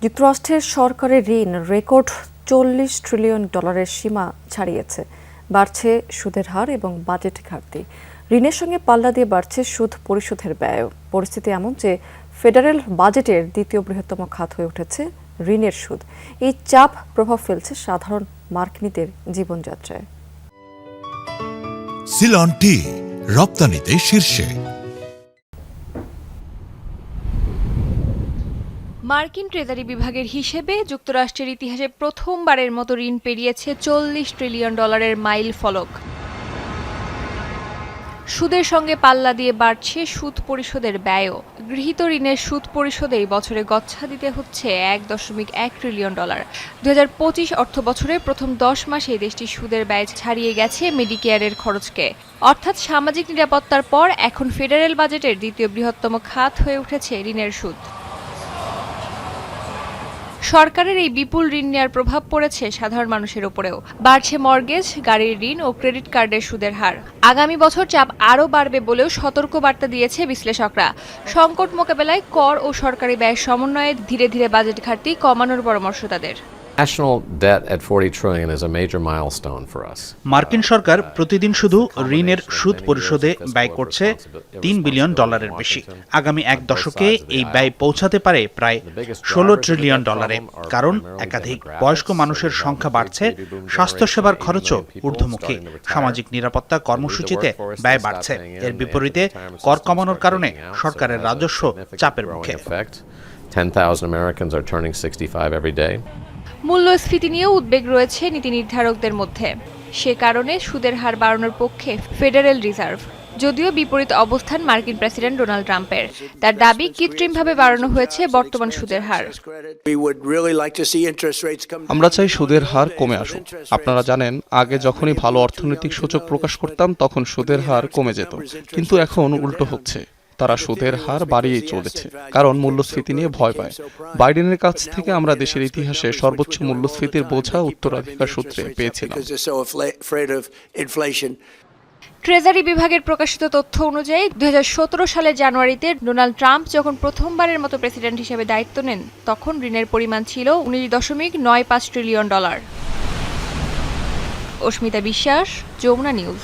যুক্তরাষ্ট্রের সরকারের ঋণ রেকর্ড $40 ট্রিলিয়ন সীমা ছাড়িয়েছে। বাড়ছে সুদের হার এবং বাজেট ঘাটতি। ঋণের সঙ্গে পাল্লা দিয়ে বাড়ছে সুদ পরিশোধের ব্যয়। পরিস্থিতি এমন যে ফেডারেল বাজেটের দ্বিতীয় বৃহত্তম খাত হয়ে উঠেছে ঋণের সুদ। এই চাপ প্রভাব ফেলছে সাধারণ মার্কিনীদের জীবনযাত্রায়। সিলন টি রপ্তানিতে শীর্ষে। মার্কিন ট্রেজারি বিভাগের হিসেবে যুক্তরাষ্ট্রের ইতিহাসে প্রথমবারের মতো ঋণ পেরিয়েছে $40 ট্রিলিয়ন মাইল ফলক। সুদের সঙ্গে পাল্লা দিয়ে বাড়ছে সুদ পরিশোধের ব্যয়ও। গৃহীত ঋণের সুদ পরিশোধেই বছরে গচ্ছা দিতে হচ্ছে $1.1 ট্রিলিয়ন। 2025 অর্থবছরের প্রথম 10 মাসে দেশটির সুদের ব্যয় ছাড়িয়ে গেছে মেডিকেয়ারের খরচকে। অর্থাৎ সামাজিক নিরাপত্তার পর এখন ফেডারেল বাজেটের দ্বিতীয় বৃহত্তম খাত হয়ে উঠেছে ঋণের সুদ। সরকারের এই বিপুল ঋণ নেওয়ার প্রভাব পড়েছে সাধারণ মানুষের উপরেও। বাড়ছে মর্গেজ, গাড়ির ঋণ ও ক্রেডিট কার্ডের সুদের হার। আগামী বছর চাপ আরও বাড়বে বলেও সতর্ক বার্তা দিয়েছে বিশ্লেষকরা। সংকট মোকাবেলায় কর ও সরকারি ব্যয়ের সমন্বয়ে ধীরে ধীরে বাজেট ঘাটতি কমানোর পরামর্শ তাদের। National debt at $40 trillion is a major milestone for us. মার্কিন সরকার প্রতিদিন শুধু ঋণের সুদ পরিশোধে ব্যয় করছে $3 বিলিয়ন বেশি। আগামী এক দশকে এই ব্যয় পৌঁছাতে পারে প্রায় $16 ট্রিলিয়ন। কারণ একাধিক বয়স্ক মানুষের সংখ্যা বাড়ছে, স্বাস্থ্যসেবার খরচও ঊর্ধ্বমুখী, সামাজিক নিরাপত্তা কর্মসূচিতে ব্যয় বাড়ছে। এর বিপরীতে কর কমানোর কারণে সরকারের রাজস্ব চাপের মুখে। 10,000 Americans are turning 65 every day. মূল্যস্ফীতি নিয়েও উদ্বেগ রয়েছে নীতি নির্ধারকদের মধ্যে। সে কারণে সুদের হার বাড়ানোর পক্ষে ফেডারেল রিজার্ভ। যদিও বিপরীত অবস্থান মার্কিন প্রেসিডেন্ট ডোনাল্ড ট্রাম্পের। তার দাবি কৃত্রিমভাবে বাড়ানো হয়েছে বর্তমান সুদের হার। আমরা চাই সুদের হার কমে আসুক। আপনারা জানেন, আগে যখনই ভালো অর্থনৈতিক সূচক প্রকাশ করতাম তখন সুদের হার কমে যেত, কিন্তু এখন উল্টো হচ্ছে। তারা সুদের হার বাড়িয়েই চলেছে, কারণ মূল্যস্ফীতি নিয়ে ভয় পায়। বাইডেনের কাছ থেকে আমরা দেশের ইতিহাসে সর্বোচ্চ মূল্যস্ফীতির বোঝা উত্তরাধিকার সূত্রে পেয়েছিলাম। ট্রেজারি বিভাগের প্রকাশিত তথ্য অনুযায়ী 2017 সালের জানুয়ারিতে ডোনাল্ড ট্রাম্প যখন প্রথমবারের মতো প্রেসিডেন্ট হিসেবে দায়িত্ব নেন, তখন ঋণের পরিমাণ ছিল $19.95 ট্রিলিয়ন। অস্মিতা বিশ্বাস, যমুনা নিউজ।